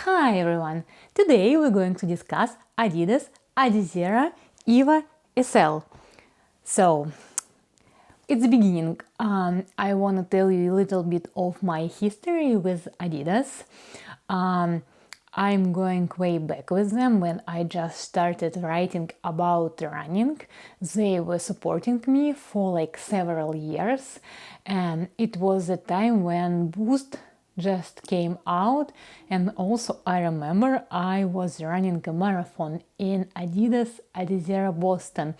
Hi everyone! Today we're going to discuss Adidas Adizero EVO SL. So, it's the beginning. I want to tell you a little bit of my history with Adidas. I'm going way back with them when I just started writing about running. They were supporting me for like several years, and it was a time when Boost just came out, and also I remember I was running a marathon in Adidas Adizero Boston,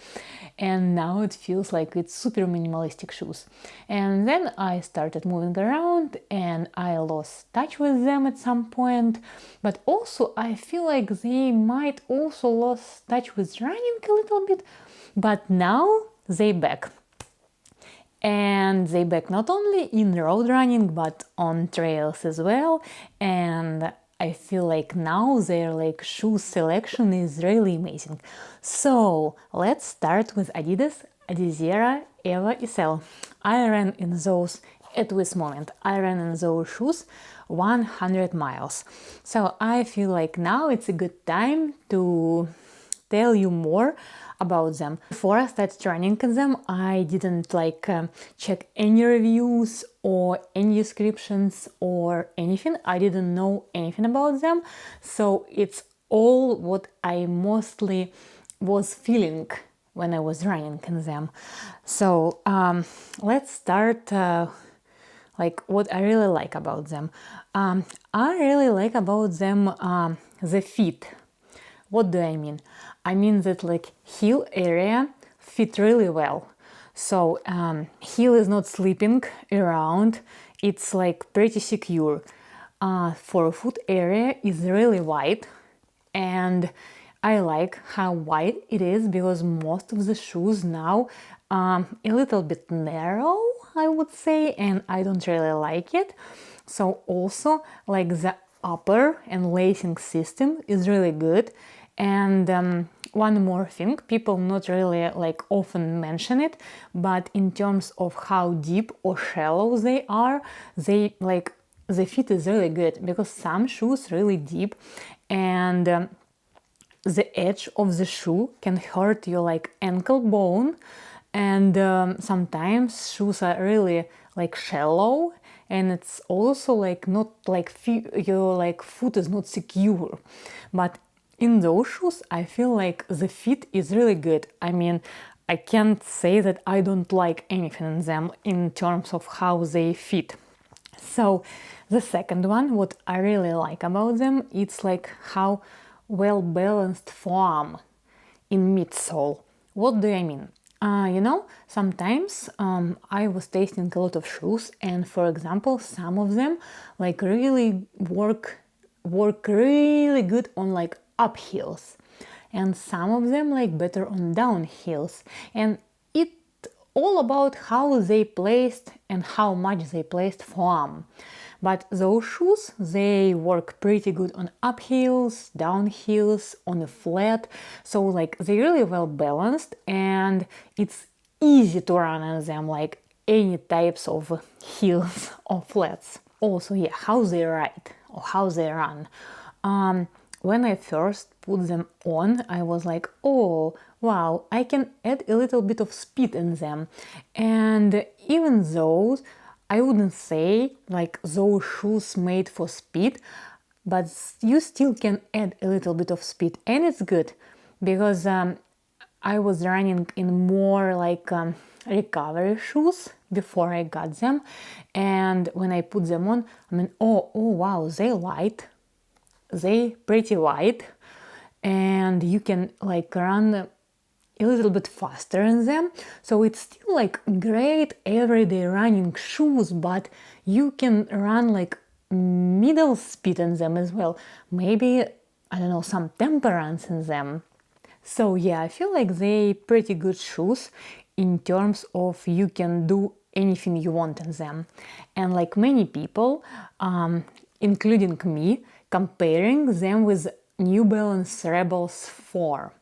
and now it feels like it's super minimalistic shoes. And then I started moving around and I lost touch with them at some point, but also I feel like they might also lost touch with running a little bit, but now they back. And they back not only in road running but on trails as well, and I feel like now their shoe selection is really amazing. So let's start with Adidas Adizero EVO SL. I ran in those at this moment. I ran in those shoes 100 miles. So I feel like now it's a good time to tell you more about them. Before I started running in them, I didn't check any reviews or any descriptions or anything. I didn't know anything about them, so it's all what I mostly was feeling when I was running in them. So let's start what I really like about them. I really like about them the fit. What do I mean? I mean that heel area fit really well. So heel is not slipping around, it's pretty secure. For foot area is really wide, and I like how wide it is because most of the shoes now a little bit narrow, I would say, and I don't really like it. So also the upper and lacing system is really good. And one more thing, people not really often mention it, but in terms of how deep or shallow they are, they the fit is really good, because some shoes really deep, and the edge of the shoe can hurt your ankle bone, and sometimes shoes are really shallow, and it's also not your foot is not secure. But in those shoes I feel like the fit is really good. I mean, I can't say that I don't like anything in them in terms of how they fit. So the second one, what I really like about them, it's how well balanced foam in midsole. What do I mean? Sometimes I was tasting a lot of shoes, and for example, some of them really work really good on up heels, and some of them better on down heels, and it all about how they placed and how much they placed foam. But those shoes, they work pretty good on up heels, down heels, on a flat, so they're really well balanced, and it's easy to run in them, any types of heels or flats. Also, yeah, how they ride or how they run. When I first put them on, I was like, oh wow, I can add a little bit of speed in them. And even though I wouldn't say those shoes made for speed, but you still can add a little bit of speed, and it's good, because I was running in more recovery shoes before I got them, and when I put them on, I mean, oh wow, they light, they pretty wide, and you can run a little bit faster in them. So it's still great everyday running shoes, but you can run middle speed in them as well. Maybe, I don't know, some temperance in them. So yeah, I feel like they pretty good shoes in terms of you can do anything you want in them. And many people, including me, comparing them with New Balance Rebels 4.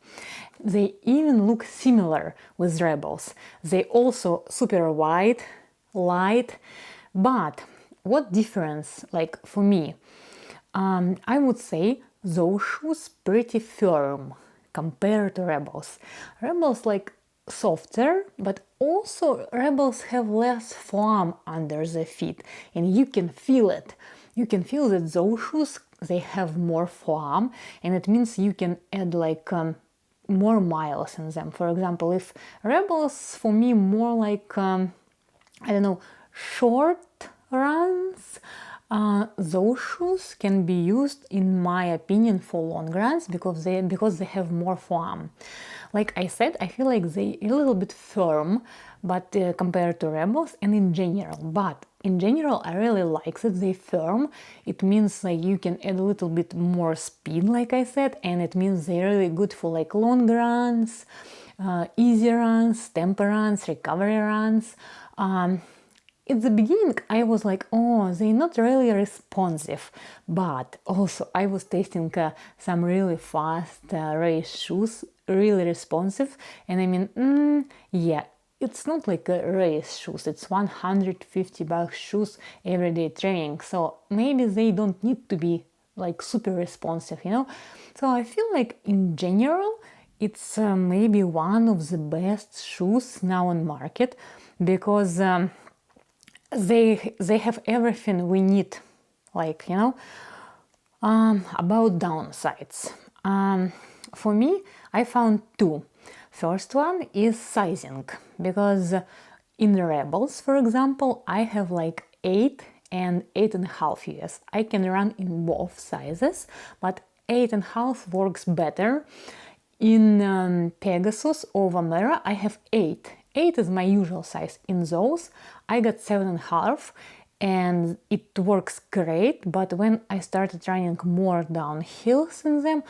They even look similar with Rebels. They also super wide, light, but what difference, for me? I would say those shoes pretty firm compared to Rebels. Rebels like softer, but also Rebels have less foam under the feet, and you can feel it. You can feel that those shoes, they have more foam, and it means you can add like more miles in them. For example, if Rebels for me more like I don't know, short runs, those shoes can be used, in my opinion, for long runs because they have more foam. Like I said, I feel like they a little bit firm, but compared to Rebels and in general. But in general, I really like that they firm. It means like you can add a little bit more speed, like I said, and it means they're really good for like long runs, easy runs, tempo runs, recovery runs. At the beginning, I was like, oh, they're not really responsive. But also, I was testing some really fast race shoes, really responsive. And I mean, yeah, it's not like a race shoes. It's $150 shoes everyday training. So maybe they don't need to be like super responsive, you know? So I feel like in general, it's maybe one of the best shoes now on market because they have everything we need, like, you know. About downsides, for me, I found two. First one is sizing, because in Rebels, for example, I have like 8 and 8.5 US. I can run in both sizes, but 8.5 works better. In Pegasus or Vomera, I have 8. 8 is my usual size. In those, I got 7.5 and it works great. But when I started running more downhills in them,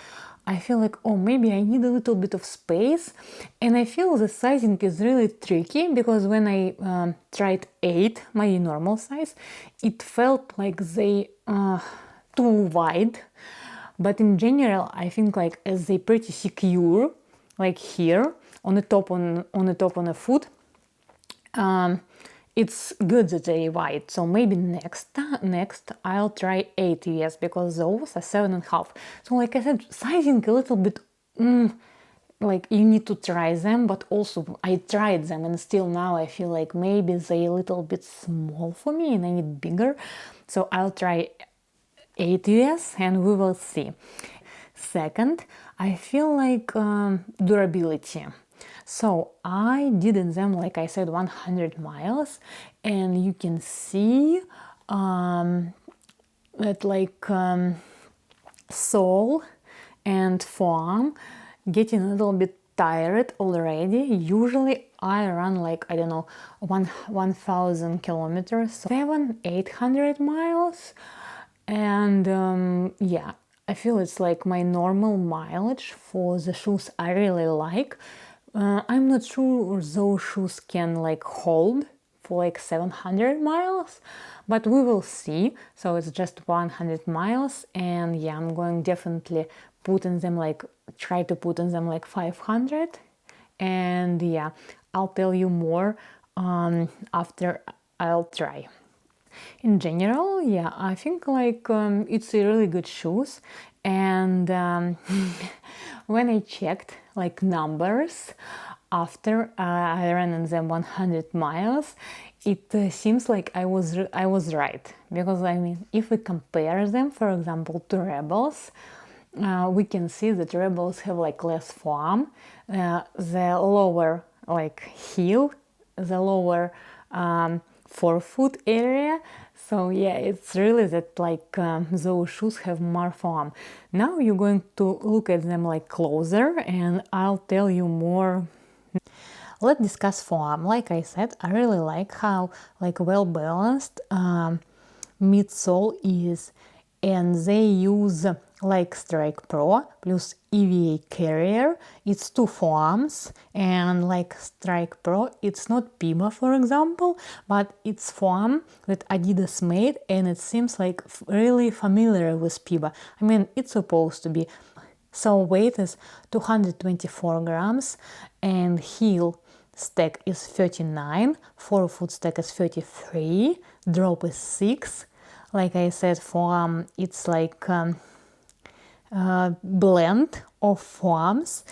I feel like, oh, maybe I need a little bit of space. And I feel the sizing is really tricky because when I tried 8, my normal size, it felt like they too wide. But in general, I think like as they pretty secure, like here on the top on the foot, it's good that they're wide. So maybe next I'll try 8 US because those are 7.5. So like I said, sizing a little bit. Like you need to try them, but also I tried them and still now I feel like maybe they're a little bit small for me and I need bigger. So I'll try 8 US and we will see. Second, I feel like durability. So I did in them, like I said, 100 miles, and you can see that like sole and foam getting a little bit tired already. Usually I run like, I don't know, 1,000 kilometers, 800 miles. And yeah, I feel it's like my normal mileage for the shoes I really like. I'm not sure those shoes can like hold for like 700 miles, but we will see. So it's just 100 miles, and yeah, I'm going definitely put in them like, try to put in them like 500. And yeah, I'll tell you more after I'll try. In general, yeah, I think like it's a really good shoes. And when I checked like numbers after I ran in them 100 miles, it seems like I was right, because I mean, if we compare them, for example, to Rebels, we can see that Rebels have like less foam, the lower like heel, the lower forefoot area. So yeah, it's really that like those shoes have more foam. Now you're going to look at them like closer and I'll tell you more. Let's discuss foam. Like I said, I really like how like well balanced midsole is, and they use like Strike Pro plus EVA carrier. It's two foams, and like Strike Pro, it's not PIBA, for example, but it's foam that Adidas made, and it seems like really familiar with PIBA. I mean, it's supposed to be. So weight is 224 grams, and heel stack is 39, forefoot stack is 33, drop is 6. Like I said, foam, it's like blend of foams,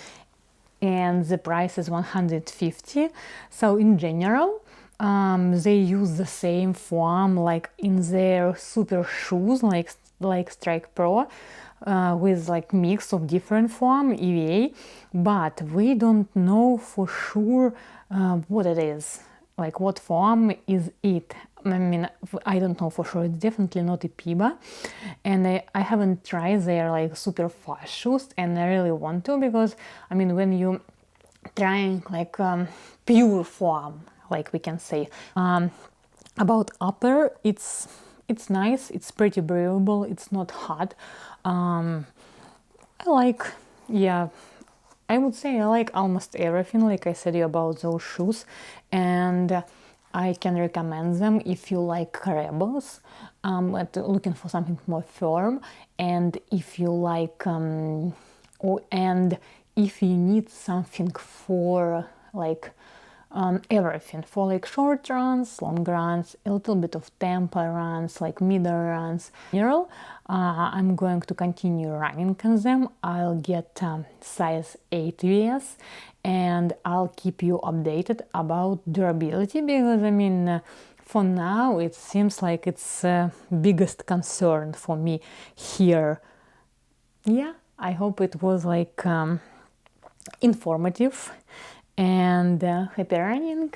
and the price is 150. So in general, they use the same foam like in their super shoes, like Strike Pro, with like mix of different foam EVA, but we don't know for sure what it is, like what foam is it. I mean, I don't know for sure. It's definitely not a Piba, and I haven't tried their like super fast shoes, and I really want to, because I mean, when you trying like pure foam, like we can say, about upper, it's nice, it's pretty breathable, it's not hot. I like, yeah, I would say I like almost everything, like I said you about those shoes, and I can recommend them if you like rebels, but looking for something more firm, and if you like, and if you need something for like everything, for like short runs, long runs, a little bit of tempo runs, like middle runs. In general, I'm going to continue running on them. I'll get size 8 VS, and I'll keep you updated about durability, because I mean, for now it seems like it's biggest concern for me here. Yeah, I hope it was like informative, and happy running.